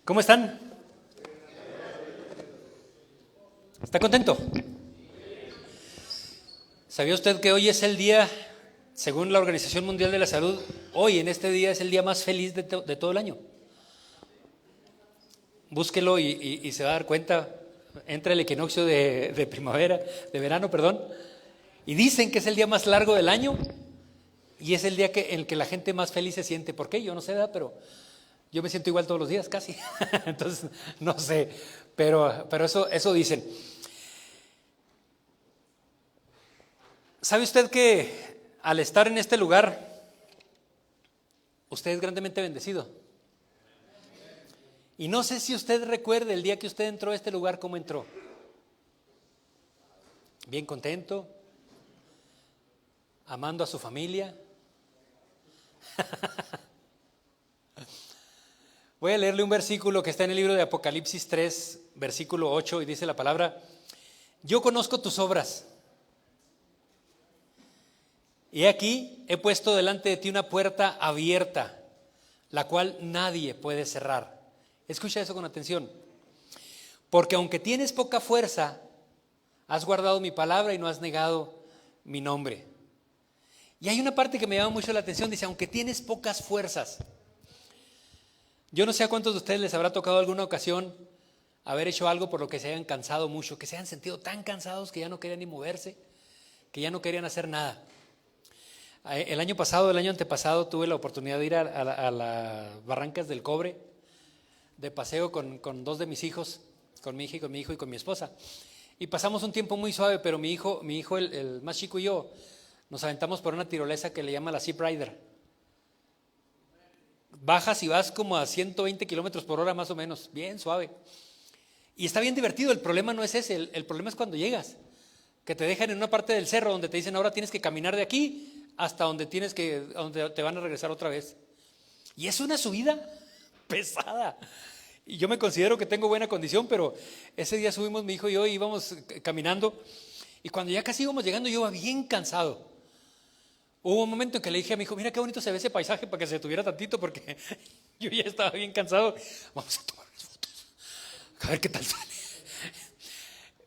¿Cómo están? ¿Está contento? ¿Sabía usted que hoy es el día, según la Organización Mundial de la Salud, hoy en este día es el día más feliz de todo el año? Búsquelo y se va a dar cuenta. Entra el equinoccio de primavera, de verano, perdón, y dicen que es el día más largo del año y es el día en el que la gente más feliz se siente. ¿Por qué? Yo no sé, ¿verdad? Pero yo me siento igual todos los días, casi. Entonces, no sé, pero eso dicen. ¿Sabe usted que al estar en este lugar, usted es grandemente bendecido? Y no sé si usted recuerde el día que usted entró a este lugar, ¿cómo entró? Bien contento, amando a su familia. Voy a leerle un versículo que está en el libro de Apocalipsis 3, versículo 8, y dice la palabra: yo conozco tus obras. Y aquí he puesto delante de ti una puerta abierta, la cual nadie puede cerrar. Escucha eso con atención. Porque aunque tienes poca fuerza, has guardado mi palabra y no has negado mi nombre. Y hay una parte que me llama mucho la atención, dice, aunque tienes pocas fuerzas. Yo no sé a cuántos de ustedes les habrá tocado alguna ocasión haber hecho algo por lo que se hayan cansado mucho, que se hayan sentido tan cansados que ya no querían ni moverse, que ya no querían hacer nada. El año antepasado, tuve la oportunidad de ir a las Barrancas del Cobre, de paseo con dos de mis hijos, con mi hija y con mi hijo y con mi esposa. Y pasamos un tiempo muy suave, pero mi hijo el más chico y yo, nos aventamos por una tirolesa que le llama la Zip Rider. Bajas y vas como a 120 kilómetros por hora más o menos, bien suave. Y está bien divertido, el problema no es ese, el problema es cuando llegas, que te dejan en una parte del cerro donde te dicen ahora tienes que caminar de aquí hasta donde donde te van a regresar otra vez. Y es una subida pesada. Y yo me considero que tengo buena condición, pero ese día subimos mi hijo y yo, íbamos caminando, y cuando ya casi íbamos llegando yo iba bien cansado. Hubo un momento en que le dije a mi hijo, mira qué bonito se ve ese paisaje, para que se detuviera tantito, porque yo ya estaba bien cansado. Vamos a tomar unas fotos, a ver qué tal sale.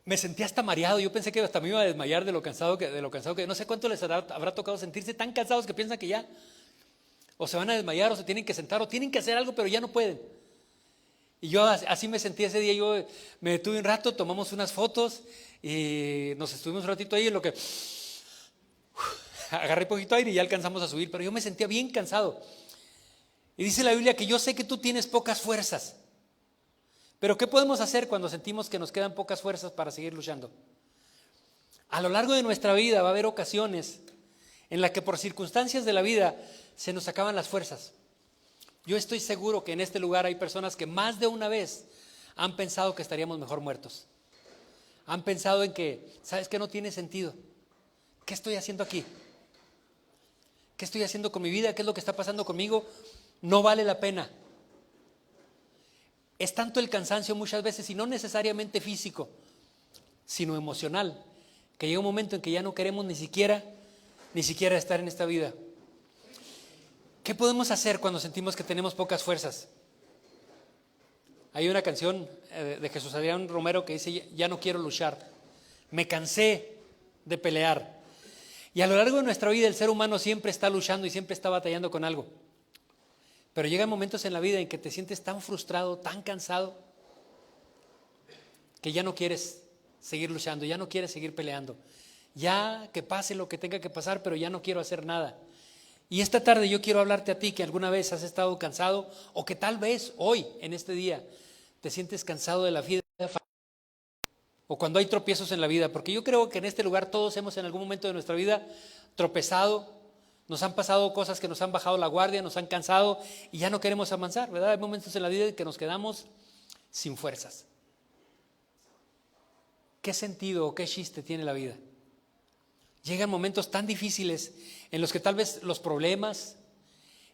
Me sentí hasta mareado, yo pensé que hasta me iba a desmayar de lo cansado que no sé cuánto les habrá tocado sentirse tan cansados que piensan que ya o se van a desmayar o se tienen que sentar o tienen que hacer algo, pero ya no pueden. Y yo así me sentí ese día. Yo me detuve un rato, tomamos unas fotos y nos estuvimos un ratito ahí en lo que agarré poquito aire y ya alcanzamos a subir, pero yo me sentía bien cansado. Y dice la Biblia que yo sé que tú tienes pocas fuerzas, pero ¿qué podemos hacer cuando sentimos que nos quedan pocas fuerzas para seguir luchando? A lo largo de nuestra vida va a haber ocasiones en las que por circunstancias de la vida se nos acaban las fuerzas. Yo estoy seguro que en este lugar hay personas que más de una vez han pensado que estaríamos mejor muertos. Han pensado en que, ¿sabes qué? No tiene sentido. ¿Qué estoy haciendo aquí? ¿Qué estoy haciendo con mi vida? ¿Qué es lo que está pasando conmigo? No vale la pena. Es tanto el cansancio muchas veces, y no necesariamente físico, sino emocional, que llega un momento en que ya no queremos ni siquiera estar en esta vida. ¿Qué podemos hacer cuando sentimos que tenemos pocas fuerzas? Hay una canción de Jesús Adrián Romero que dice, ya no quiero luchar, me cansé de pelear. Y a lo largo de nuestra vida el ser humano siempre está luchando y siempre está batallando con algo. Pero llegan momentos en la vida en que te sientes tan frustrado, tan cansado, que ya no quieres seguir luchando, ya no quieres seguir peleando. Ya que pase lo que tenga que pasar, pero ya no quiero hacer nada. Y esta tarde yo quiero hablarte a ti que alguna vez has estado cansado, o que tal vez hoy, en este día, te sientes cansado de la vida, o cuando hay tropiezos en la vida, porque yo creo que en este lugar todos hemos en algún momento de nuestra vida tropezado, nos han pasado cosas que nos han bajado la guardia, nos han cansado y ya no queremos avanzar, ¿verdad? Hay momentos en la vida en que nos quedamos sin fuerzas. ¿Qué sentido o qué chiste tiene la vida? Llegan momentos tan difíciles en los que tal vez los problemas,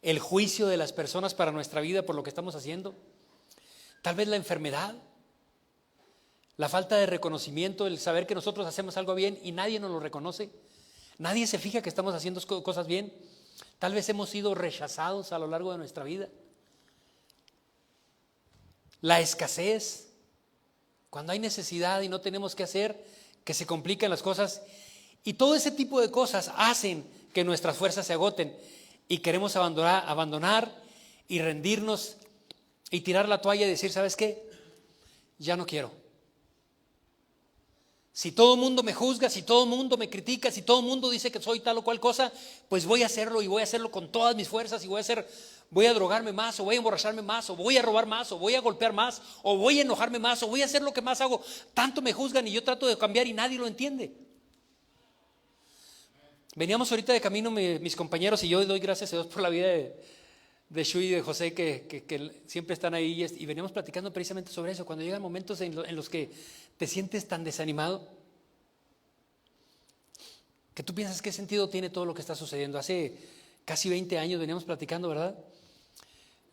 el juicio de las personas para nuestra vida por lo que estamos haciendo, tal vez la enfermedad, la falta de reconocimiento, el saber que nosotros hacemos algo bien y nadie nos lo reconoce, nadie se fija que estamos haciendo cosas bien, tal vez hemos sido rechazados a lo largo de nuestra vida. la escasez, cuando hay necesidad y no tenemos qué hacer, que se complican las cosas. Y todo ese tipo de cosas hacen que nuestras fuerzas se agoten y queremos abandonar y rendirnos y tirar la toalla y decir, ¿sabes qué? Ya no quiero. Si todo el mundo me juzga, si todo el mundo me critica, si todo el mundo dice que soy tal o cual cosa, pues voy a hacerlo y voy a hacerlo con todas mis fuerzas y voy a drogarme más, o voy a emborracharme más, o voy a robar más, o voy a golpear más, o voy a enojarme más, o voy a hacer lo que más hago. Tanto me juzgan y yo trato de cambiar y nadie lo entiende. Veníamos ahorita de camino mis compañeros y yo doy gracias a Dios por la vida de Shui y de José que siempre están ahí y veníamos platicando precisamente sobre eso. Cuando llegan momentos en los que te sientes tan desanimado, que tú piensas qué sentido tiene todo lo que está sucediendo. Hace casi 20 años veníamos platicando, ¿verdad?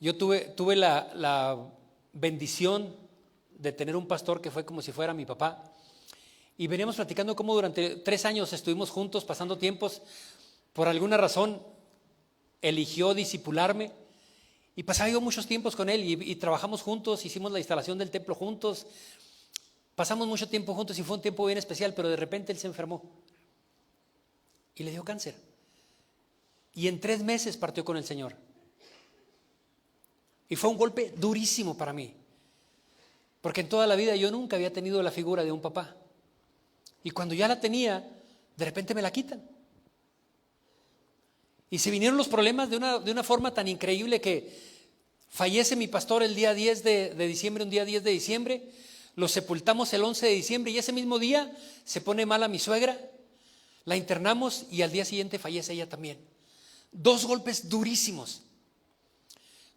Yo tuve la bendición de tener un pastor que fue como si fuera mi papá. Y veníamos platicando cómo durante 3 años estuvimos juntos pasando tiempos. Por alguna razón eligió discipularme y pasaba yo muchos tiempos con él y trabajamos juntos, hicimos la instalación del templo juntos, pasamos mucho tiempo juntos y fue un tiempo bien especial, pero de repente él se enfermó y le dio cáncer y en 3 meses partió con el Señor. Y fue un golpe durísimo para mí, porque en toda la vida yo nunca había tenido la figura de un papá. Y cuando ya la tenía, de repente me la quitan. Y se vinieron los problemas de una forma tan increíble que fallece mi pastor el día 10 de diciembre, un día 10 de diciembre. Lo sepultamos el 11 de diciembre y ese mismo día se pone mala mi suegra. La internamos y al día siguiente fallece ella también. 2 golpes durísimos.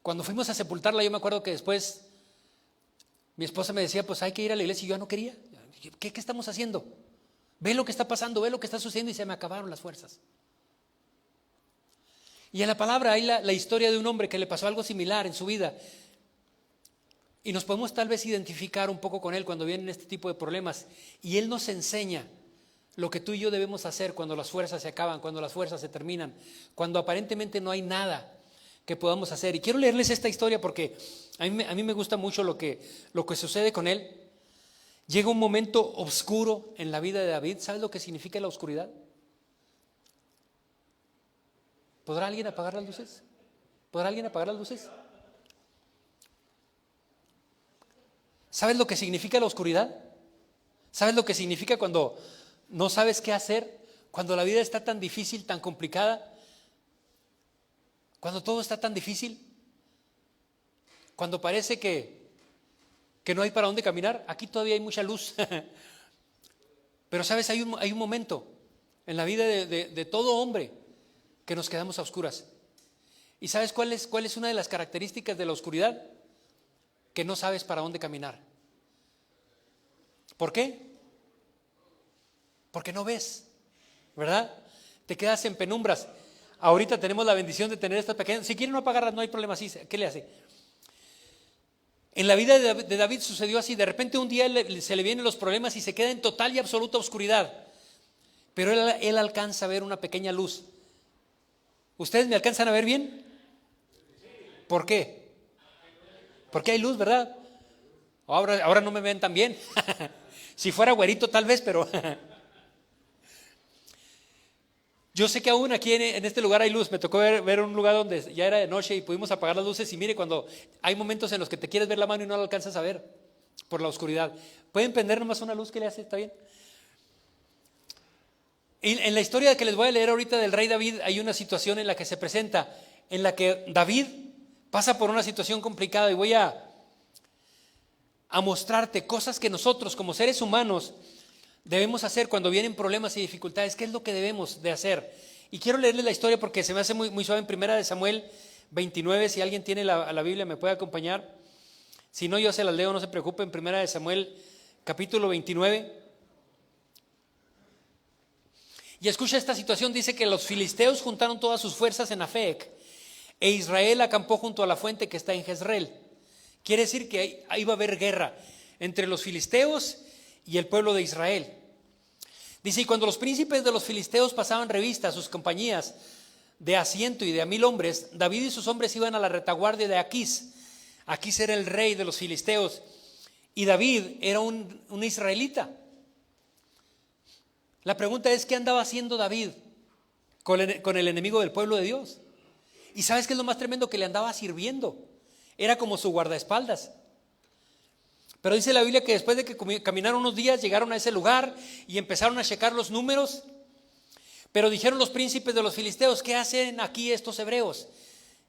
Cuando fuimos a sepultarla, yo me acuerdo que después mi esposa me decía, pues hay que ir a la iglesia y yo ya no quería. ¿Qué estamos haciendo? Ve lo que está pasando, ve lo que está sucediendo y se me acabaron las fuerzas. Y en la palabra hay la historia de un hombre que le pasó algo similar en su vida. Y nos podemos tal vez identificar un poco con él cuando vienen este tipo de problemas. Y él nos enseña lo que tú y yo debemos hacer cuando las fuerzas se acaban, cuando las fuerzas se terminan, cuando aparentemente no hay nada que podamos hacer. Y quiero leerles esta historia porque a mí me gusta mucho lo que sucede con él. Llega un momento oscuro en la vida de David. ¿Sabes lo que significa la oscuridad? ¿Podrá alguien apagar las luces? ¿Podrá alguien apagar las luces? ¿Sabes lo que significa la oscuridad? ¿Sabes lo que significa cuando no sabes qué hacer? Cuando la vida está tan difícil, tan complicada. Cuando todo está tan difícil. Cuando parece que no hay para dónde caminar. Aquí todavía hay mucha luz. Pero sabes, hay un momento en la vida de todo hombre que nos quedamos a oscuras. ¿Y sabes cuál es una de las características de la oscuridad? Que no sabes para dónde caminar. ¿Por qué? Porque no ves, ¿verdad? Te quedas en penumbras. Ahorita tenemos la bendición de tener estas pequeñas. Si quieren no apagarlas, no hay problema. Sí, ¿qué le hace? En la vida de David sucedió así. De repente un día se le vienen los problemas y se queda en total y absoluta oscuridad. Pero él alcanza a ver una pequeña luz. ¿Ustedes me alcanzan a ver bien? ¿Por qué? Porque hay luz, ¿verdad? Ahora no me ven tan bien. Si fuera güerito tal vez, pero yo sé que aún aquí en este lugar hay luz. Me tocó ver un lugar donde ya era de noche y pudimos apagar las luces. Y mire, cuando hay momentos en los que te quieres ver la mano y no la alcanzas a ver por la oscuridad. ¿Pueden prender nomás una luz que le hace? ¿Está bien? Y en la historia que les voy a leer ahorita del rey David hay una situación en la que se presenta, en la que David pasa por una situación complicada y voy a mostrarte cosas que nosotros como seres humanos debemos hacer cuando vienen problemas y dificultades. ¿Qué es lo que debemos de hacer? Y quiero leerles la historia porque se me hace muy, muy suave en 1 Samuel 29. Si alguien tiene la Biblia me puede acompañar. Si no, yo se las leo, no se preocupen. 1 Samuel capítulo 29. Y escucha esta situación, dice que los filisteos juntaron todas sus fuerzas en Afec e Israel acampó junto a la fuente que está en Jezreel. Quiere decir que ahí va a haber guerra entre los filisteos y el pueblo de Israel. Dice, y cuando los príncipes de los filisteos pasaban revista a sus compañías de a 100 y de a 1000 hombres, David y sus hombres iban a la retaguardia de Aquís, Aquis era el rey de los filisteos y David era un israelita. La pregunta es, ¿qué andaba haciendo David con el enemigo del pueblo de Dios? Y ¿sabes qué es lo más tremendo? Que le andaba sirviendo. Era como su guardaespaldas. Pero dice la Biblia que después de que caminaron unos días, llegaron a ese lugar y empezaron a checar los números. Pero dijeron los príncipes de los filisteos, ¿qué hacen aquí estos hebreos?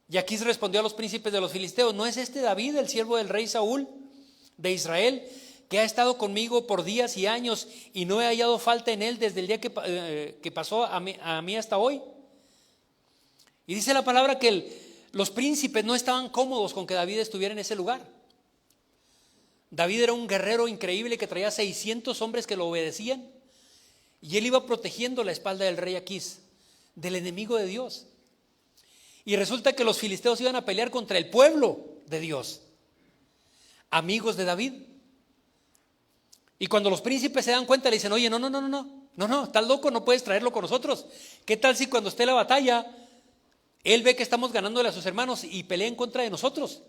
Y Aquis respondió a los príncipes de los filisteos, ¿no es este David, el siervo del rey Saúl de Israel, que ha estado conmigo por días y años y no he hallado falta en él desde el día que pasó a mí hasta hoy? Y dice la palabra que los príncipes no estaban cómodos con que David estuviera en ese lugar. David era un guerrero increíble que traía 600 hombres que lo obedecían y él iba protegiendo la espalda del rey Aquis, del enemigo de Dios. Y resulta que los filisteos iban a pelear contra el pueblo de Dios, amigos de David. Y cuando los príncipes se dan cuenta le dicen, oye, no, estás loco, no puedes traerlo con nosotros. ¿Qué tal si cuando esté la batalla, él ve que estamos ganándole a sus hermanos y pelea en contra de nosotros?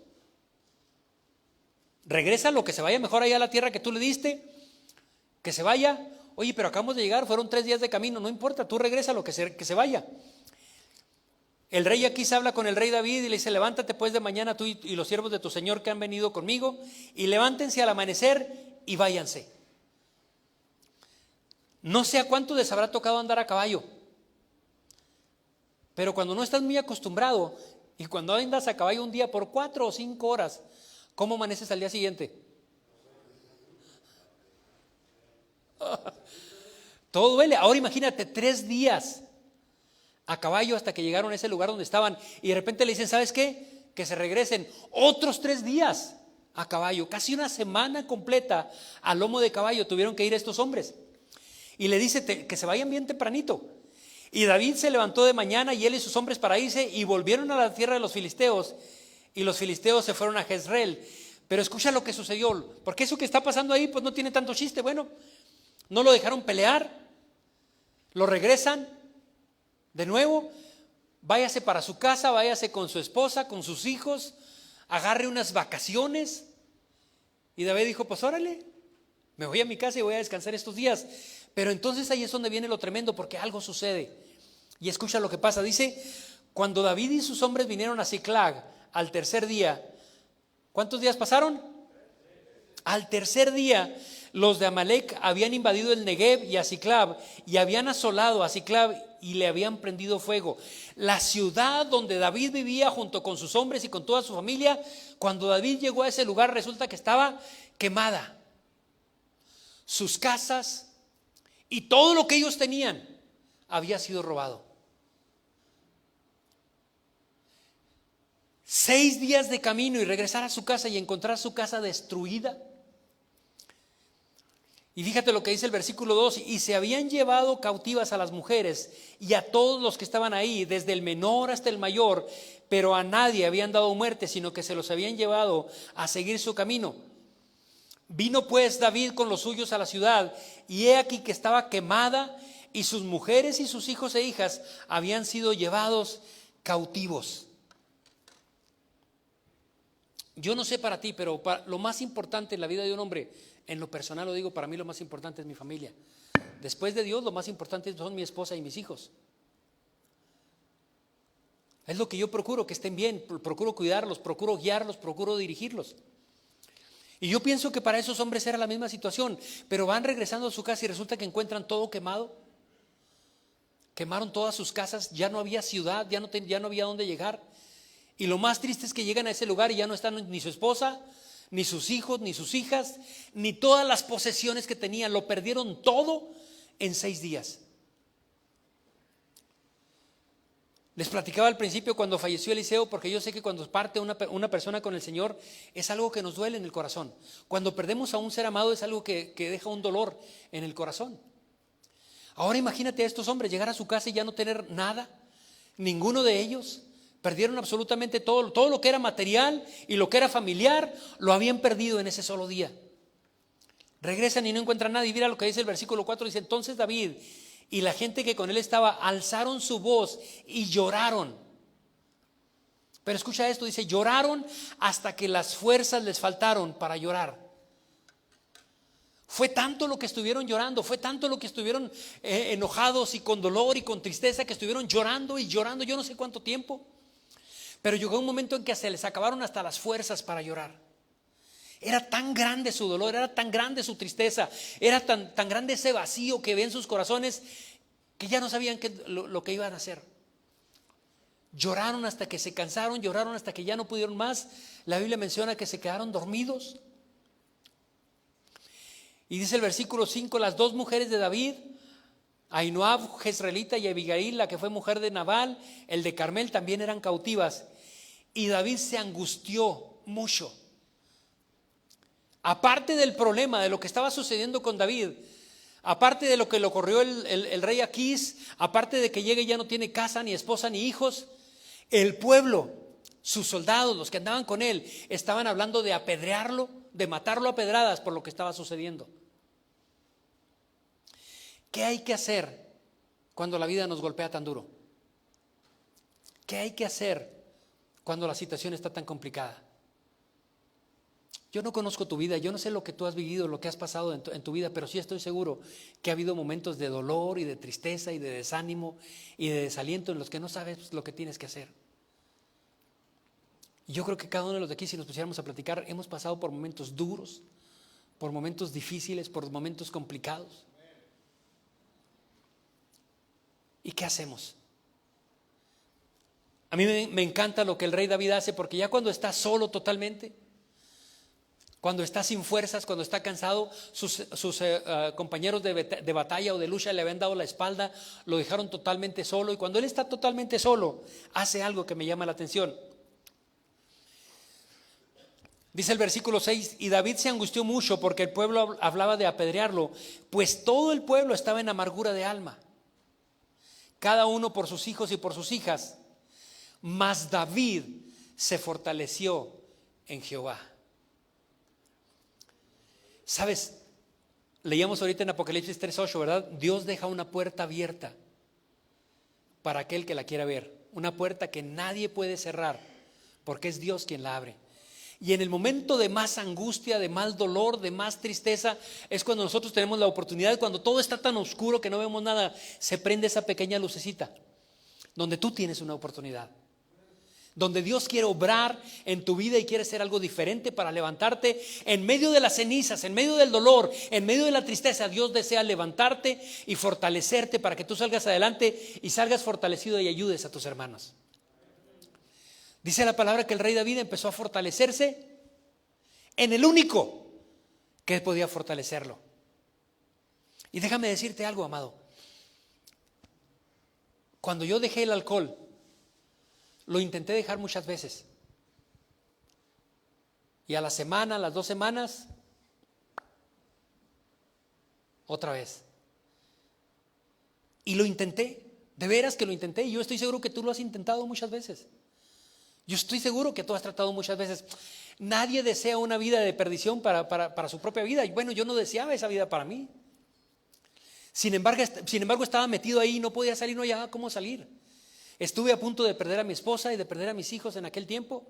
Regrésalo, que se vaya mejor allá a la tierra que tú le diste, que se vaya. Oye, pero acabamos de llegar, fueron 3 días de camino, no importa, tú regrésalo, que se vaya. El rey Aquis habla con el rey David y le dice, levántate pues de mañana tú y los siervos de tu señor que han venido conmigo y levántense al amanecer y váyanse. No sé a cuánto les habrá tocado andar a caballo, pero cuando no estás muy acostumbrado y cuando andas a caballo un día por 4 o 5 horas, ¿cómo amaneces al día siguiente? Todo duele. Ahora imagínate 3 días a caballo hasta que llegaron a ese lugar donde estaban y de repente le dicen, ¿sabes qué? Que se regresen otros 3 días a caballo, casi una semana completa a lomo de caballo tuvieron que ir estos hombres. Y le dice que se vayan bien tempranito. Y David se levantó de mañana y él y sus hombres para irse y volvieron a la tierra de los filisteos y los filisteos se fueron a Jezreel. Pero escucha lo que sucedió, porque eso que está pasando ahí pues no tiene tanto chiste. Bueno, no lo dejaron pelear, lo regresan de nuevo, váyase para su casa, váyase con su esposa, con sus hijos, agarre unas vacaciones. Y David dijo, pues órale, me voy a mi casa y voy a descansar estos días. Pero entonces ahí es donde viene lo tremendo, porque algo sucede. Y escucha lo que pasa, dice, cuando David y sus hombres vinieron a Ziklag al tercer día, ¿cuántos días pasaron? Al tercer día, los de Amalec habían invadido el Negev y a Ziklag y habían asolado a Ziklag y le habían prendido fuego. La ciudad donde David vivía junto con sus hombres y con toda su familia, cuando David llegó a ese lugar resulta que estaba quemada. Sus casas y todo lo que ellos tenían había sido robado. 6 días de camino y regresar a su casa y encontrar su casa destruida. Y fíjate lo que dice el versículo 2, y se habían llevado cautivas a las mujeres y a todos los que estaban ahí, desde el menor hasta el mayor, pero a nadie habían dado muerte, sino que se los habían llevado a seguir su camino. Vino pues David con los suyos a la ciudad, y he aquí que estaba quemada, y sus mujeres y sus hijos e hijas habían sido llevados cautivos. Yo no sé para ti, pero lo más importante en la vida de un hombre, en lo personal lo digo, para mí lo más importante es mi familia. Después de Dios, lo más importante son mi esposa y mis hijos. Es lo que yo procuro, que estén bien, procuro cuidarlos, procuro guiarlos, procuro dirigirlos. Y yo pienso que para esos hombres era la misma situación, pero van regresando a su casa y resulta que encuentran todo quemado. Quemaron todas sus casas, ya no había ciudad, ya no había dónde llegar. Y lo más triste es que llegan a ese lugar y ya no están ni su esposa, ni sus hijos, ni sus hijas, ni todas las posesiones que tenían. Lo perdieron todo en 6 días. Les platicaba al principio cuando falleció Eliseo, porque yo sé que cuando parte una persona con el Señor es algo que nos duele en el corazón. Cuando perdemos a un ser amado es algo que deja un dolor en el corazón. Ahora imagínate a estos hombres llegar a su casa y ya no tener nada, ninguno de ellos. Perdieron absolutamente todo lo que era material y lo que era familiar, lo habían perdido en ese solo día. Regresan y no encuentran nada. Y mira lo que dice el versículo 4, dice, entonces David y la gente que con él estaba alzaron su voz y lloraron. Pero escucha esto, dice, lloraron hasta que las fuerzas les faltaron para llorar. Fue tanto lo que estuvieron llorando, fue tanto lo que estuvieron enojados y con dolor y con tristeza, que estuvieron llorando y llorando, yo no sé cuánto tiempo. Pero llegó un momento en que se les acabaron hasta las fuerzas para llorar. Era tan grande su dolor, era tan grande su tristeza, era tan grande ese vacío que ve en sus corazones, que ya no sabían lo que iban a hacer. Lloraron hasta que se cansaron, lloraron hasta que ya no pudieron más. La Biblia menciona que se quedaron dormidos. Y dice el versículo 5, las dos mujeres de David, Ahinoam jezreelita y Abigail, la que fue mujer de Nabal, el de Carmel, también eran cautivas. Y David se angustió mucho. Aparte del problema, de lo que estaba sucediendo con David, aparte de lo que le ocurrió el rey Aquís, aparte de que llegue y ya no tiene casa, ni esposa, ni hijos, el pueblo, sus soldados, los que andaban con él, estaban hablando de apedrearlo, de matarlo a pedradas por lo que estaba sucediendo. ¿Qué hay que hacer cuando la vida nos golpea tan duro? ¿Qué hay que hacer cuando la situación está tan complicada? Yo no conozco tu vida, yo no sé lo que tú has vivido, lo que has pasado en tu vida, pero sí estoy seguro que ha habido momentos de dolor y de tristeza y de desánimo y de desaliento en los que no sabes lo que tienes que hacer. Y yo creo que cada uno de los de aquí, si nos pusiéramos a platicar, hemos pasado por momentos duros, por momentos difíciles, por momentos complicados. ¿Y qué hacemos? A mí me encanta lo que el rey David hace, porque ya cuando está solo totalmente, cuando está sin fuerzas, cuando está cansado, sus compañeros de batalla o de lucha le habían dado la espalda, lo dejaron totalmente solo, y cuando él está totalmente solo, hace algo que me llama la atención. Dice el versículo 6, y David se angustió mucho porque el pueblo hablaba de apedrearlo, pues todo el pueblo estaba en amargura de alma, cada uno por sus hijos y por sus hijas. Mas David se fortaleció en Jehová. ¿Sabes? Leíamos ahorita en Apocalipsis 3:8, ¿verdad? Dios deja una puerta abierta para aquel que la quiera ver. Una puerta que nadie puede cerrar, porque es Dios quien la abre. Y en el momento de más angustia, de más dolor, de más tristeza, es cuando nosotros tenemos la oportunidad, cuando todo está tan oscuro que no vemos nada, se prende esa pequeña lucecita, donde tú tienes una oportunidad, donde Dios quiere obrar en tu vida y quiere hacer algo diferente para levantarte en medio de las cenizas, en medio del dolor, en medio de la tristeza. Dios desea levantarte y fortalecerte para que tú salgas adelante y salgas fortalecido y ayudes a tus hermanos. Dice la palabra que el rey David empezó a fortalecerse en el único que podía fortalecerlo. Y déjame decirte algo, amado. Cuando yo dejé el alcohol, lo intenté dejar muchas veces. Y a la semana, a las 2 semanas, otra vez. Y lo intenté, de veras que lo intenté. Y yo estoy seguro que tú lo has intentado muchas veces. Yo estoy seguro que tú has tratado muchas veces. Nadie desea una vida de perdición para su propia vida. Y bueno, yo no deseaba esa vida para mí. Sin embargo, estaba metido ahí y no podía salir, no hallaba cómo salir. Estuve a punto de perder a mi esposa y de perder a mis hijos en aquel tiempo.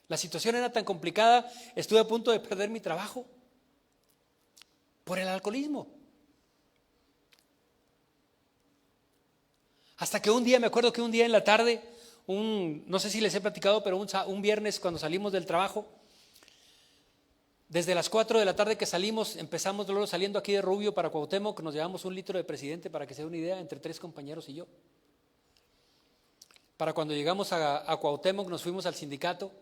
La situación era tan complicada, estuve a punto de perder mi trabajo por el alcoholismo. Hasta que un día, me acuerdo que un día en la tarde, no sé si les he platicado, pero un viernes cuando salimos del trabajo, desde las 4 de la tarde que salimos, empezamos luego saliendo aquí de Rubio para Cuauhtémoc, nos llevamos 1 litro de Presidente, para que se dé una idea, entre 3 compañeros y yo. Para cuando llegamos a Cuauhtémoc nos fuimos al sindicato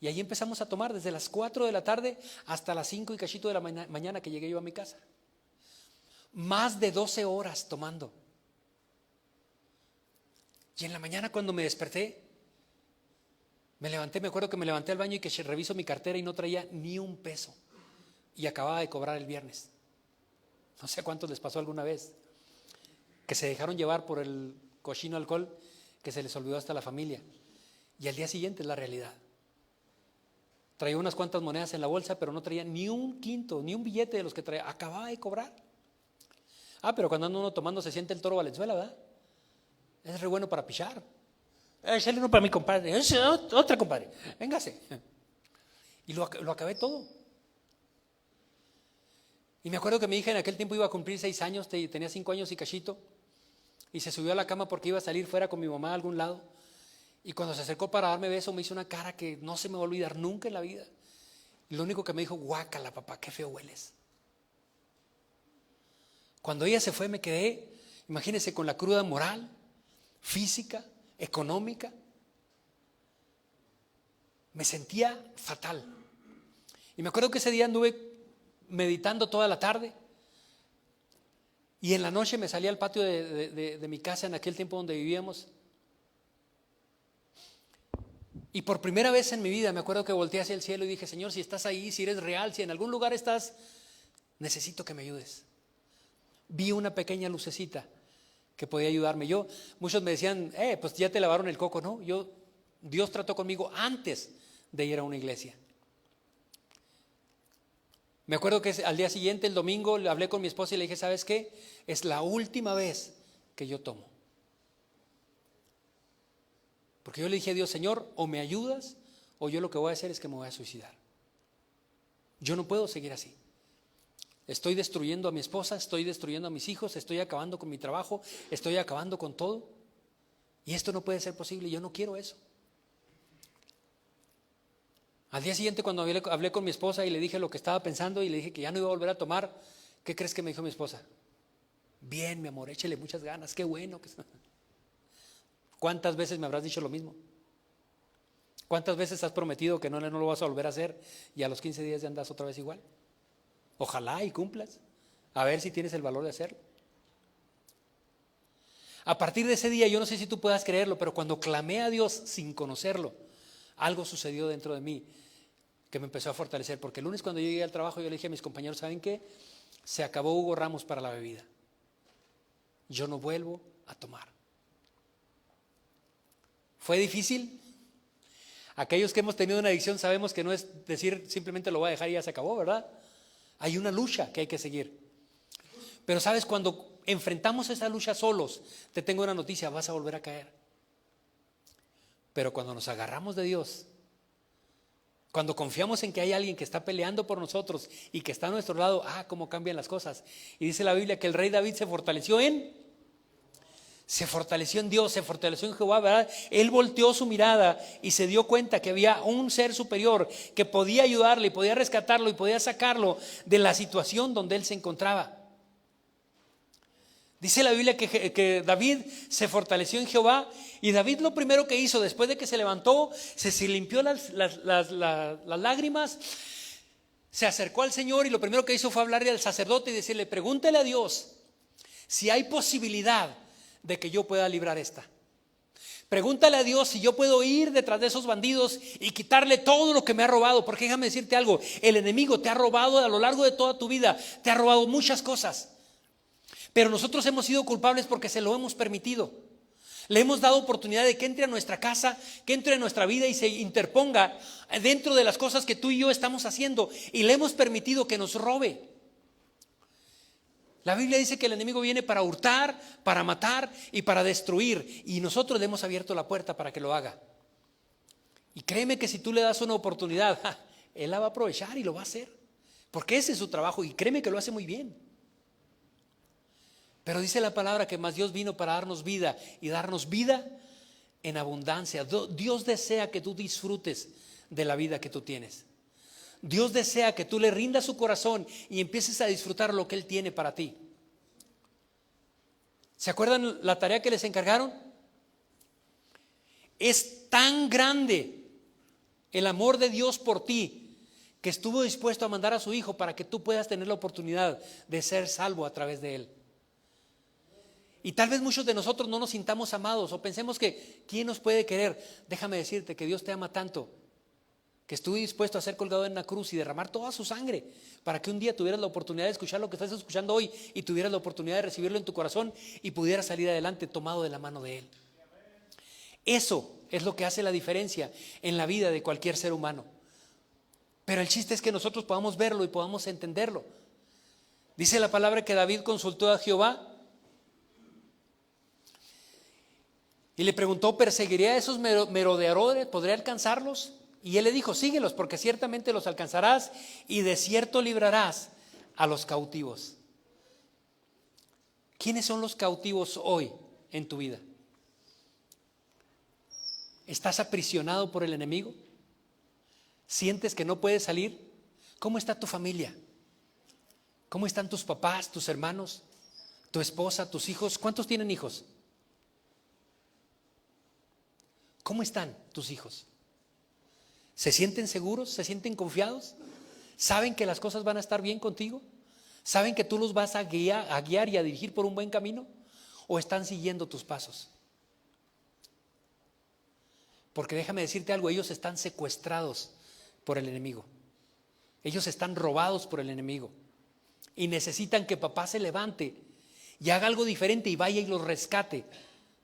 y ahí empezamos a tomar desde las 4 de la tarde hasta las 5 y cachito de la mañana que llegué yo a mi casa. Más de 12 horas tomando. Y en la mañana cuando me desperté, me acuerdo que me levanté al baño y que reviso mi cartera y no traía ni un peso. Y acababa de cobrar el viernes. No sé a cuántos les pasó alguna vez, que se dejaron llevar por el cochino alcohol, que se les olvidó hasta la familia. Y al día siguiente es la realidad. Traía unas cuantas monedas en la bolsa, pero no traía ni un quinto, ni un billete de los que traía. Acababa de cobrar. Pero cuando anda uno tomando se siente el toro Valenzuela, ¿verdad? Es re bueno para pichar. Échale uno para mi compadre. Otra compadre. Véngase. Y lo acabé todo. Y me acuerdo que mi hija en aquel tiempo iba a cumplir 6 años, tenía 5 años y cachito. Y se subió a la cama porque iba a salir fuera con mi mamá a algún lado. Y cuando se acercó para darme beso, me hizo una cara que no se me va a olvidar nunca en la vida. Y lo único que me dijo, guácala, papá, qué feo hueles. Cuando ella se fue, me quedé, imagínense, con la cruda moral, física, económica. Me sentía fatal. Y me acuerdo que ese día anduve meditando toda la tarde. Y en la noche me salí al patio de mi casa en aquel tiempo donde vivíamos. Y por primera vez en mi vida me acuerdo que volteé hacia el cielo y dije, Señor, si estás ahí, si eres real, si en algún lugar estás, necesito que me ayudes. Vi una pequeña lucecita que podía ayudarme. Muchos me decían, pues ya te lavaron el coco. No, Dios trató conmigo antes de ir a una iglesia. Me acuerdo que al día siguiente, el domingo, le hablé con mi esposa y le dije, ¿sabes qué? Es la última vez que yo tomo. Porque yo le dije a Dios, Señor, o me ayudas o yo lo que voy a hacer es que me voy a suicidar. Yo no puedo seguir así. Estoy destruyendo a mi esposa, estoy destruyendo a mis hijos, estoy acabando con mi trabajo, estoy acabando con todo. Y esto no puede ser posible, yo no quiero eso. Al día siguiente, cuando hablé con mi esposa y le dije lo que estaba pensando y le dije que ya no iba a volver a tomar, ¿qué crees que me dijo mi esposa? Bien, mi amor, échale muchas ganas, qué bueno. ¿Cuántas veces me habrás dicho lo mismo? ¿Cuántas veces has prometido que no lo vas a volver a hacer y a los 15 días ya andas otra vez igual? Ojalá y cumplas. A ver si tienes el valor de hacerlo. A partir de ese día, yo no sé si tú puedas creerlo, pero cuando clamé a Dios sin conocerlo, algo sucedió dentro de mí que me empezó a fortalecer. Porque el lunes cuando yo llegué al trabajo, yo le dije a mis compañeros, ¿saben qué? Se acabó Hugo Ramos para la bebida. Yo no vuelvo a tomar. ¿Fue difícil? Aquellos que hemos tenido una adicción sabemos que no es decir simplemente lo voy a dejar y ya se acabó, ¿verdad? Hay una lucha que hay que seguir. Pero sabes, cuando enfrentamos esa lucha solos, te tengo una noticia, vas a volver a caer. Pero cuando nos agarramos de Dios, cuando confiamos en que hay alguien que está peleando por nosotros y que está a nuestro lado, cómo cambian las cosas. Y dice la Biblia que el rey David se fortaleció en Dios, se fortaleció en Jehová, ¿verdad? Él volteó su mirada y se dio cuenta que había un ser superior que podía ayudarle, podía rescatarlo y podía sacarlo de la situación donde él se encontraba. Dice la Biblia que David se fortaleció en Jehová, y David lo primero que hizo después de que se levantó, se limpió las lágrimas, se acercó al Señor y lo primero que hizo fue hablarle al sacerdote y decirle, pregúntale a Dios si hay posibilidad de que yo pueda librar esta. Pregúntale a Dios si yo puedo ir detrás de esos bandidos y quitarle todo lo que me ha robado. Porque déjame decirte algo, el enemigo te ha robado a lo largo de toda tu vida, te ha robado muchas cosas. Pero nosotros hemos sido culpables porque se lo hemos permitido. Le hemos dado oportunidad de que entre a nuestra casa, que entre a nuestra vida y se interponga dentro de las cosas que tú y yo estamos haciendo. Y le hemos permitido que nos robe. La Biblia dice que el enemigo viene para hurtar, para matar y para destruir. Y nosotros le hemos abierto la puerta para que lo haga. Y créeme que si tú le das una oportunidad, él la va a aprovechar y lo va a hacer. Porque ese es su trabajo y créeme que lo hace muy bien. Pero dice la palabra que más Dios vino para darnos vida y darnos vida en abundancia. Dios desea que tú disfrutes de la vida que tú tienes. Dios desea que tú le rindas su corazón y empieces a disfrutar lo que Él tiene para ti. ¿Se acuerdan la tarea que les encargaron? Es tan grande el amor de Dios por ti que estuvo dispuesto a mandar a su Hijo para que tú puedas tener la oportunidad de ser salvo a través de Él. Y tal vez muchos de nosotros no nos sintamos amados o pensemos que ¿quién nos puede querer? Déjame decirte que Dios te ama tanto que estuvo dispuesto a ser colgado en una cruz y derramar toda su sangre para que un día tuvieras la oportunidad de escuchar lo que estás escuchando hoy y tuvieras la oportunidad de recibirlo en tu corazón y pudieras salir adelante tomado de la mano de Él. Eso es lo que hace la diferencia en la vida de cualquier ser humano. Pero el chiste es que nosotros podamos verlo y podamos entenderlo. Dice la palabra que David consultó a Jehová Y le preguntó, ¿perseguiré a esos merodeadores? ¿Podré alcanzarlos? Y él le dijo, síguelos, porque ciertamente los alcanzarás y de cierto librarás a los cautivos. ¿Quiénes son los cautivos hoy en tu vida? ¿Estás aprisionado por el enemigo? ¿Sientes que no puedes salir? ¿Cómo está tu familia? ¿Cómo están tus papás, tus hermanos, tu esposa, tus hijos? ¿Cuántos tienen hijos? ¿Cómo están tus hijos? ¿Se sienten seguros? ¿Se sienten confiados? ¿Saben que las cosas van a estar bien contigo? ¿Saben que tú los vas a guiar y a dirigir por un buen camino? ¿O están siguiendo tus pasos? Porque déjame decirte algo, ellos están secuestrados por el enemigo. Ellos están robados por el enemigo. Y necesitan que papá se levante y haga algo diferente y vaya y los rescate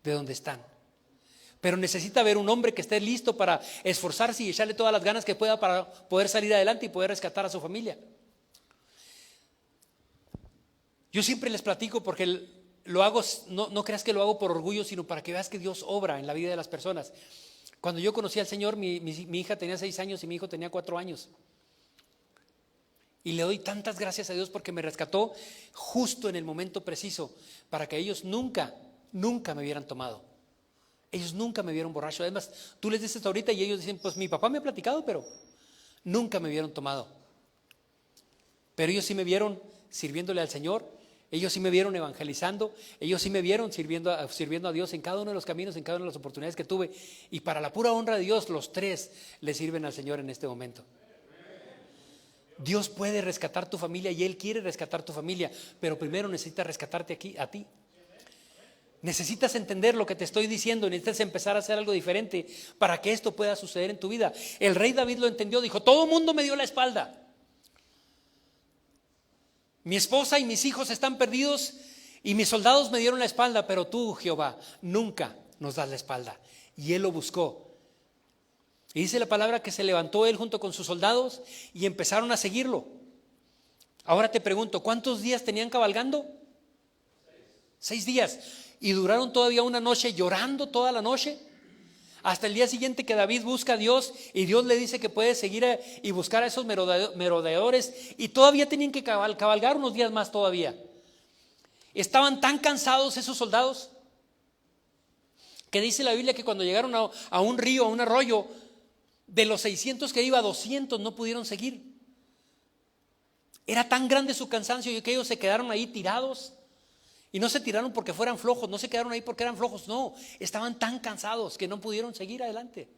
de donde están. Pero necesita ver un hombre que esté listo para esforzarse y echarle todas las ganas que pueda para poder salir adelante y poder rescatar a su familia. Yo siempre les platico porque lo hago, no creas que lo hago por orgullo, sino para que veas que Dios obra en la vida de las personas. Cuando yo conocí al Señor, mi hija tenía 6 años y mi hijo tenía 4 años. Y le doy tantas gracias a Dios porque me rescató justo en el momento preciso para que ellos nunca me hubieran tomado. Ellos nunca me vieron borracho. Además, tú les dices ahorita y ellos dicen, pues mi papá me ha platicado, pero nunca me vieron tomado. Pero ellos sí me vieron sirviéndole al Señor. Ellos sí me vieron evangelizando. Ellos sí me vieron sirviendo a Dios en cada uno de los caminos, en cada una de las oportunidades que tuve. Y para la pura honra de Dios, los 3 le sirven al Señor en este momento. Dios puede rescatar tu familia y Él quiere rescatar tu familia, pero primero necesita rescatarte a ti. Necesitas entender lo que te estoy diciendo, necesitas empezar a hacer algo diferente para que esto pueda suceder en tu vida. El rey David lo entendió, dijo, todo el mundo me dio la espalda. Mi esposa y mis hijos están perdidos y mis soldados me dieron la espalda, pero tú, Jehová, nunca nos das la espalda. Y él lo buscó. Y dice la palabra que se levantó él junto con sus soldados y empezaron a seguirlo. Ahora te pregunto, ¿cuántos días tenían cabalgando? 6 días. Y duraron todavía una noche llorando toda la noche. Hasta el día siguiente que David busca a Dios y Dios le dice que puede seguir y buscar a esos merodeadores. Y todavía tenían que cabalgar unos días más todavía. Estaban tan cansados esos soldados que dice la Biblia que cuando llegaron a un río, a un arroyo, de los 600 que iba, 200 no pudieron seguir. Era tan grande su cansancio que ellos se quedaron ahí tirados. Y no se tiraron porque fueran flojos, no se quedaron ahí porque eran flojos, no, estaban tan cansados que no pudieron seguir adelante.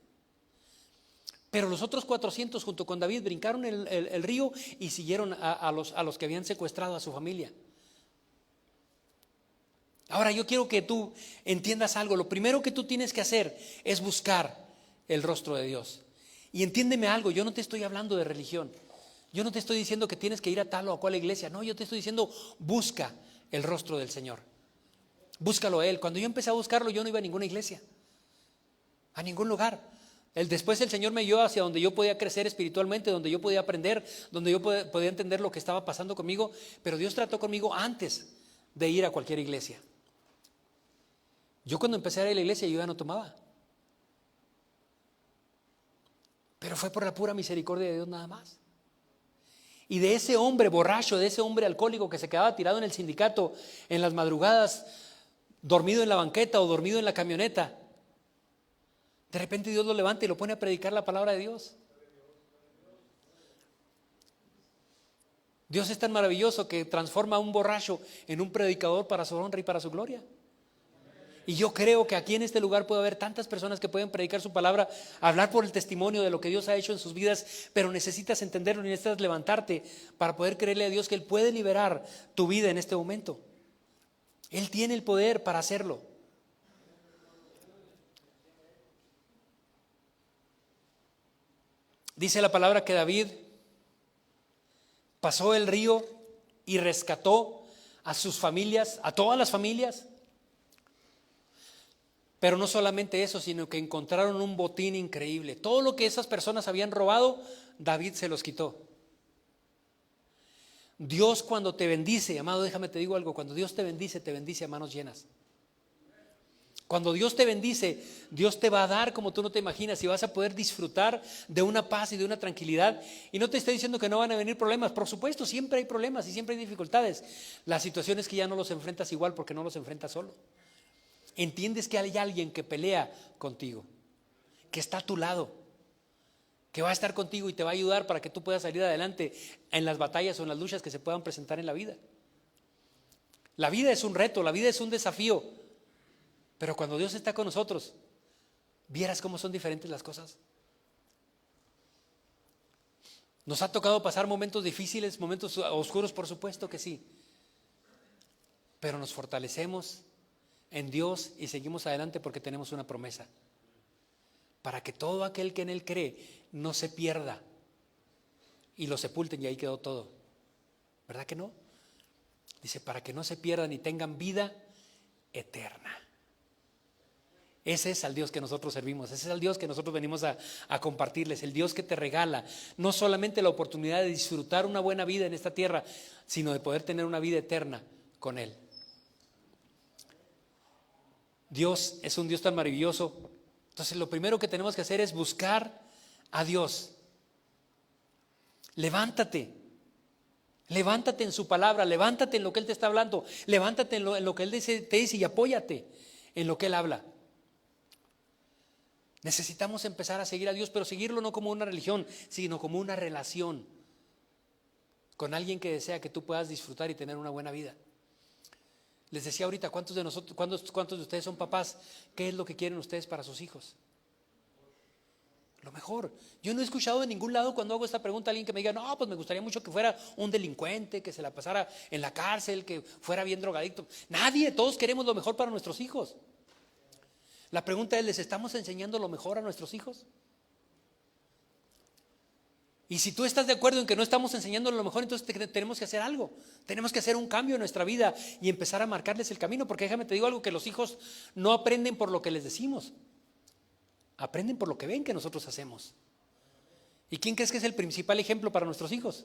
Pero los otros 400 junto con David brincaron el río y siguieron a los que habían secuestrado a su familia. Ahora yo quiero que tú entiendas algo. Lo primero que tú tienes que hacer es buscar el rostro de Dios. Y entiéndeme algo, yo no te estoy hablando de religión. Yo no te estoy diciendo que tienes que ir a tal o a cual iglesia. No, yo te estoy diciendo busca el rostro del Señor. Búscalo a Él. Cuando yo empecé a buscarlo, yo no iba a ninguna iglesia, a ningún lugar. Después el Señor me guió hacia donde yo podía crecer espiritualmente, donde yo podía aprender, donde yo podía entender lo que estaba pasando conmigo. Pero Dios trató conmigo antes de ir a cualquier iglesia. Yo cuando empecé a ir a la iglesia, yo ya no tomaba. Pero fue por la pura misericordia de Dios nada más. Y de ese hombre borracho, de ese hombre alcohólico que se quedaba tirado en el sindicato en las madrugadas, dormido en la banqueta o dormido en la camioneta, de repente Dios lo levanta y lo pone a predicar la palabra de Dios. Dios es tan maravilloso que transforma a un borracho en un predicador para su honra y para su gloria. Y yo creo que aquí en este lugar puede haber tantas personas que pueden predicar su palabra, hablar por el testimonio de lo que Dios ha hecho en sus vidas, pero necesitas entenderlo y necesitas levantarte para poder creerle a Dios que Él puede liberar tu vida en este momento. Él tiene el poder para hacerlo. Dice la palabra que David pasó el río y rescató a sus familias, a todas las familias. Pero no solamente eso, sino que encontraron un botín increíble. Todo lo que esas personas habían robado, David se los quitó. Dios cuando te bendice, amado, déjame te digo algo, cuando Dios te bendice a manos llenas. Cuando Dios te bendice, Dios te va a dar como tú no te imaginas y vas a poder disfrutar de una paz y de una tranquilidad. Y no te estoy diciendo que no van a venir problemas. Por supuesto, siempre hay problemas y siempre hay dificultades. La situación es que ya no los enfrentas igual porque no los enfrentas solo. Entiendes que hay alguien que pelea contigo, que está a tu lado, que va a estar contigo y te va a ayudar para que tú puedas salir adelante en las batallas o en las luchas que se puedan presentar en la vida. La vida es un reto, la vida es un desafío. Pero cuando Dios está con nosotros, ¿vieras cómo son diferentes las cosas? ¿Nos ha tocado pasar momentos difíciles, momentos oscuros? Por supuesto que sí. Pero nos fortalecemos en Dios y seguimos adelante porque tenemos una promesa. Para que todo aquel que en Él cree no se pierda y lo sepulten y ahí quedó todo. ¿Verdad que no? Dice, para que no se pierdan y tengan vida eterna. Ese es al Dios que nosotros servimos, ese es al Dios que nosotros venimos a compartirles, el Dios que te regala no solamente la oportunidad de disfrutar una buena vida en esta tierra, sino de poder tener una vida eterna con Él. Dios es un Dios tan maravilloso. Entonces lo primero que tenemos que hacer es buscar a Dios. Levántate en su palabra, levántate en lo que Él te está hablando, levántate en lo que Él te dice y apóyate en lo que Él habla. Necesitamos empezar a seguir a Dios, pero seguirlo no como una religión, sino como una relación con alguien que desea que tú puedas disfrutar y tener una buena vida. Les decía ahorita, ¿cuántos de ustedes son papás? ¿Qué es lo que quieren ustedes para sus hijos? Lo mejor. Yo no he escuchado de ningún lado cuando hago esta pregunta a alguien que me diga, no, pues me gustaría mucho que fuera un delincuente, que se la pasara en la cárcel, que fuera bien drogadicto. Nadie, todos queremos lo mejor para nuestros hijos. La pregunta es, ¿les estamos enseñando lo mejor a nuestros hijos? Y si tú estás de acuerdo en que no estamos enseñando lo mejor, entonces tenemos que hacer algo. Tenemos que hacer un cambio en nuestra vida y empezar a marcarles el camino, porque déjame te digo algo, que los hijos no aprenden por lo que les decimos. Aprenden por lo que ven que nosotros hacemos. ¿Y quién crees que es el principal ejemplo para nuestros hijos?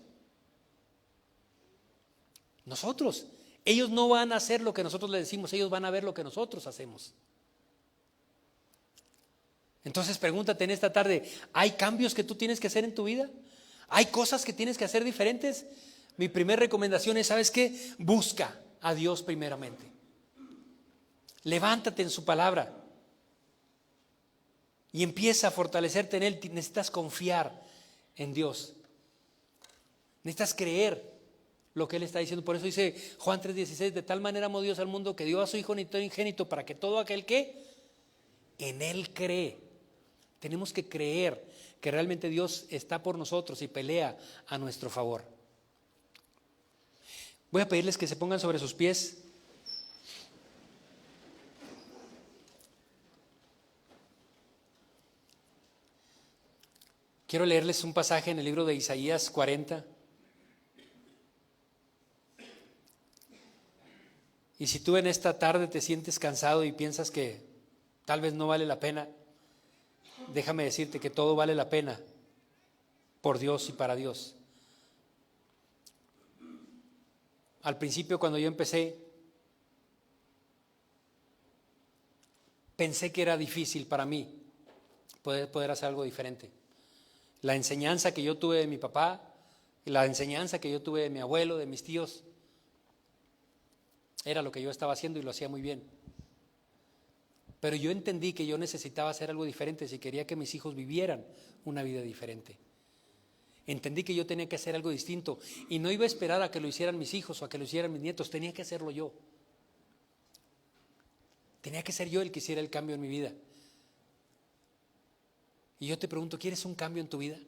Nosotros. Ellos no van a hacer lo que nosotros les decimos, ellos van a ver lo que nosotros hacemos. Entonces pregúntate en esta tarde, ¿hay cambios que tú tienes que hacer en tu vida? ¿Hay cosas que tienes que hacer diferentes? Mi primera recomendación es, ¿sabes qué? Busca a Dios primeramente. Levántate en su palabra y empieza a fortalecerte en Él. Necesitas confiar en Dios. Necesitas creer lo que Él está diciendo. Por eso dice Juan 3:16, de tal manera amó Dios al mundo que dio a su Hijo unigénito para que todo aquel que en Él cree. Tenemos que creer que realmente Dios está por nosotros y pelea a nuestro favor. Voy a pedirles que se pongan sobre sus pies. Quiero leerles un pasaje en el libro de Isaías 40. Y si tú en esta tarde te sientes cansado y piensas que tal vez no vale la pena, déjame decirte que todo vale la pena por Dios y para Dios. Al principio, cuando yo empecé, pensé que era difícil para mí poder hacer algo diferente. La enseñanza que yo tuve de mi papá, la enseñanza que yo tuve de mi abuelo, de mis tíos, era lo que yo estaba haciendo y lo hacía muy bien. Pero yo entendí que yo necesitaba hacer algo diferente si quería que mis hijos vivieran una vida diferente. Entendí que yo tenía que hacer algo distinto y no iba a esperar a que lo hicieran mis hijos o a que lo hicieran mis nietos, tenía que hacerlo yo. Tenía que ser yo el que hiciera el cambio en mi vida. Y yo te pregunto, ¿quieres un cambio en tu vida?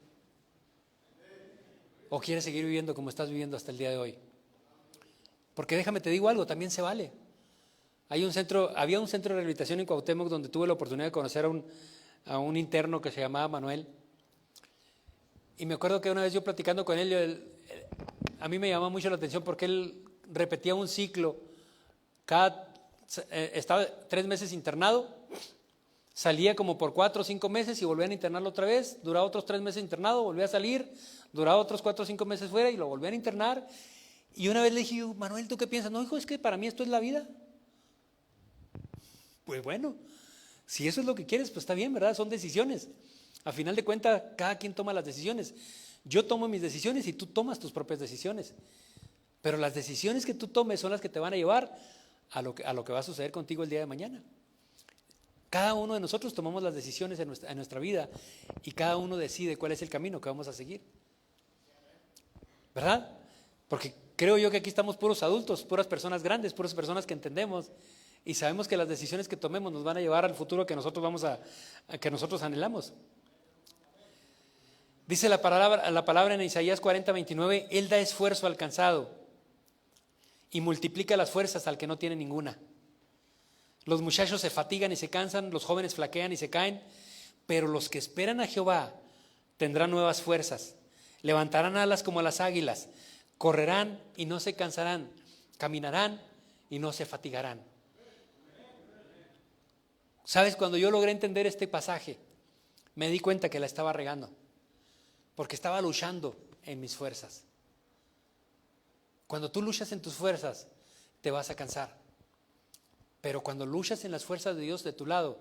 ¿O quieres seguir viviendo como estás viviendo hasta el día de hoy? Porque déjame te digo algo, también se vale. Había un centro de rehabilitación en Cuauhtémoc donde tuve la oportunidad de conocer a un interno que se llamaba Manuel. Y me acuerdo que una vez yo platicando con él, a mí me llamaba mucho la atención porque él repetía un ciclo. Estaba 3 meses internado, salía como por 4 o 5 meses y volvían a internarlo otra vez, duraba otros 3 meses internado, volvía a salir, duraba otros 4 o 5 meses fuera y lo volvían a internar. Y una vez le dije, Manuel, ¿tú qué piensas? No, hijo, es que para mí esto es la vida. Pues bueno, Si eso es lo que quieres, pues está bien, ¿verdad? Son decisiones. A final de cuentas, cada quien toma las decisiones. Yo tomo mis decisiones y tú tomas tus propias decisiones. Pero las decisiones que tú tomes son las que te van a llevar a lo que va a suceder contigo el día de mañana. Cada uno de nosotros tomamos las decisiones en nuestra vida y cada uno decide cuál es el camino que vamos a seguir. ¿Verdad? Porque creo yo que aquí estamos puros adultos, puras personas grandes, puras personas que entendemos y sabemos que las decisiones que tomemos nos van a llevar al futuro que nosotros que nosotros anhelamos. Dice la palabra en Isaías 40:29, Él da esfuerzo al cansado y multiplica las fuerzas al que no tiene ninguna. Los muchachos se fatigan y se cansan, los jóvenes flaquean y se caen, pero los que esperan a Jehová tendrán nuevas fuerzas, levantarán alas como las águilas, correrán y no se cansarán, caminarán y no se fatigarán. ¿Sabes? Cuando yo logré entender este pasaje, me di cuenta que la estaba regando, porque estaba luchando en mis fuerzas. Cuando tú luchas en tus fuerzas, te vas a cansar. Pero cuando luchas en las fuerzas de Dios de tu lado,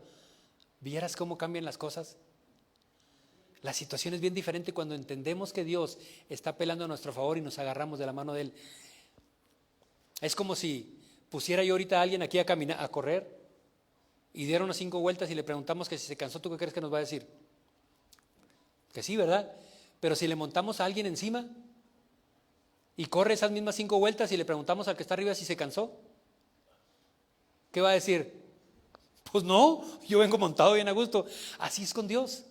¿vieras cómo cambian las cosas? La situación es bien diferente cuando entendemos que Dios está peleando a nuestro favor y nos agarramos de la mano de Él. Es como si pusiera yo ahorita a alguien aquí a caminar, a correr, y diera unas 5 vueltas y le preguntamos que si se cansó, ¿tú qué crees que nos va a decir? Que sí, ¿verdad? Pero si le montamos a alguien encima y corre esas mismas 5 vueltas y le preguntamos al que está arriba si se cansó, ¿qué va a decir? Pues no, yo vengo montado bien a gusto. Así es con Dios.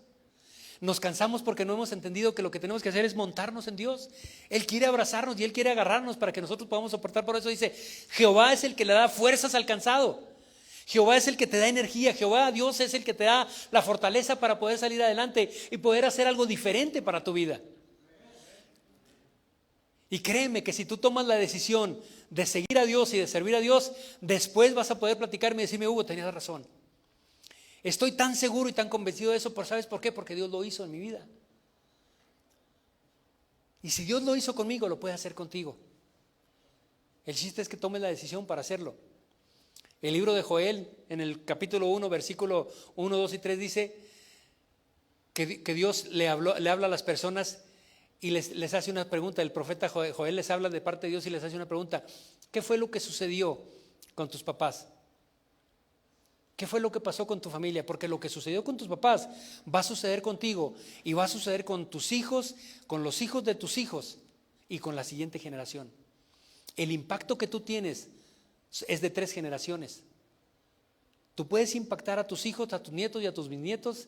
Nos cansamos porque no hemos entendido que lo que tenemos que hacer es montarnos en Dios. Él quiere abrazarnos y Él quiere agarrarnos para que nosotros podamos soportar. Por eso dice, Jehová es el que le da fuerzas al cansado. Jehová es el que te da energía. Jehová, Dios, es el que te da la fortaleza para poder salir adelante y poder hacer algo diferente para tu vida. Y créeme que si tú tomas la decisión de seguir a Dios y de servir a Dios, después vas a poder platicarme y decirme, Hugo, tenías razón. Estoy tan seguro y tan convencido de eso, pero ¿sabes por qué? Porque Dios lo hizo en mi vida. Y si Dios lo hizo conmigo, lo puede hacer contigo. El chiste es que tomes la decisión para hacerlo. El libro de Joel, en el capítulo 1, versículo 1, 2 y 3, dice que Dios le habla a las personas y les hace una pregunta. El profeta Joel les habla de parte de Dios y les hace una pregunta. ¿Qué fue lo que sucedió con tus papás? ¿Qué fue lo que pasó con tu familia? Porque lo que sucedió con tus papás va a suceder contigo y va a suceder con tus hijos, con los hijos de tus hijos y con la siguiente generación. El impacto que tú tienes es de 3 generaciones. Tú puedes impactar a tus hijos, a tus nietos y a tus bisnietos.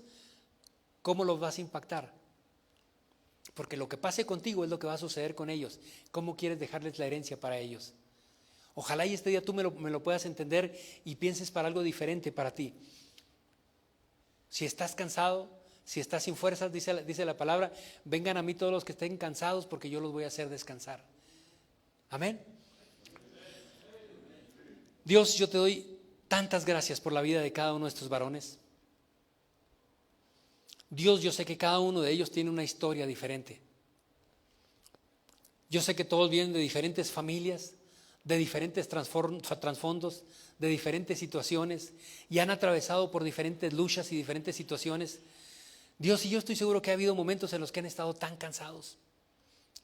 ¿Cómo los vas a impactar? Porque lo que pase contigo es lo que va a suceder con ellos. ¿Cómo quieres dejarles la herencia para ellos? Ojalá y este día tú me lo puedas entender y pienses para algo diferente para ti. Si estás cansado, si estás sin fuerzas, dice la palabra, vengan a mí todos los que estén cansados porque yo los voy a hacer descansar. Amén. Dios, yo te doy tantas gracias por la vida de cada uno de estos varones. Dios, yo sé que cada uno de ellos tiene una historia diferente. Yo sé que todos vienen de diferentes familias, de diferentes trasfondos, de diferentes situaciones y han atravesado por diferentes luchas y diferentes situaciones. Dios, y yo estoy seguro que ha habido momentos en los que han estado tan cansados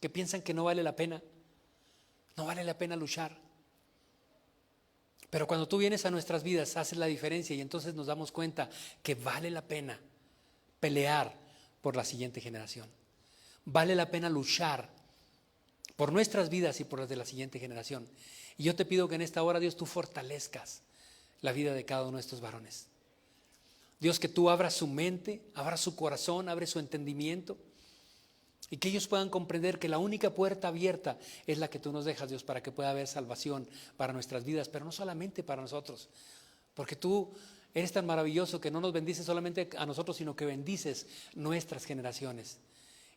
que piensan que no vale la pena luchar. Pero cuando tú vienes a nuestras vidas, haces la diferencia y entonces nos damos cuenta que vale la pena pelear por la siguiente generación. Vale la pena luchar por nuestras vidas y por las de la siguiente generación. Y yo te pido que en esta hora, Dios, tú fortalezcas la vida de cada uno de estos varones. Dios, que tú abras su mente, abras su corazón, abres su entendimiento y que ellos puedan comprender que la única puerta abierta es la que tú nos dejas, Dios, para que pueda haber salvación para nuestras vidas, pero no solamente para nosotros, porque tú eres tan maravilloso que no nos bendices solamente a nosotros, sino que bendices nuestras generaciones.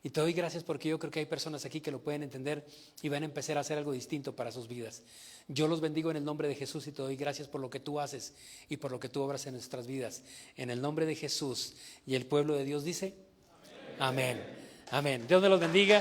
Y te doy gracias porque yo creo que hay personas aquí que lo pueden entender y van a empezar a hacer algo distinto para sus vidas. Yo los bendigo en el nombre de Jesús y te doy gracias por lo que tú haces y por lo que tú obras en nuestras vidas. En el nombre de Jesús. Y el pueblo de Dios dice, amén. Amén. Dios me los bendiga.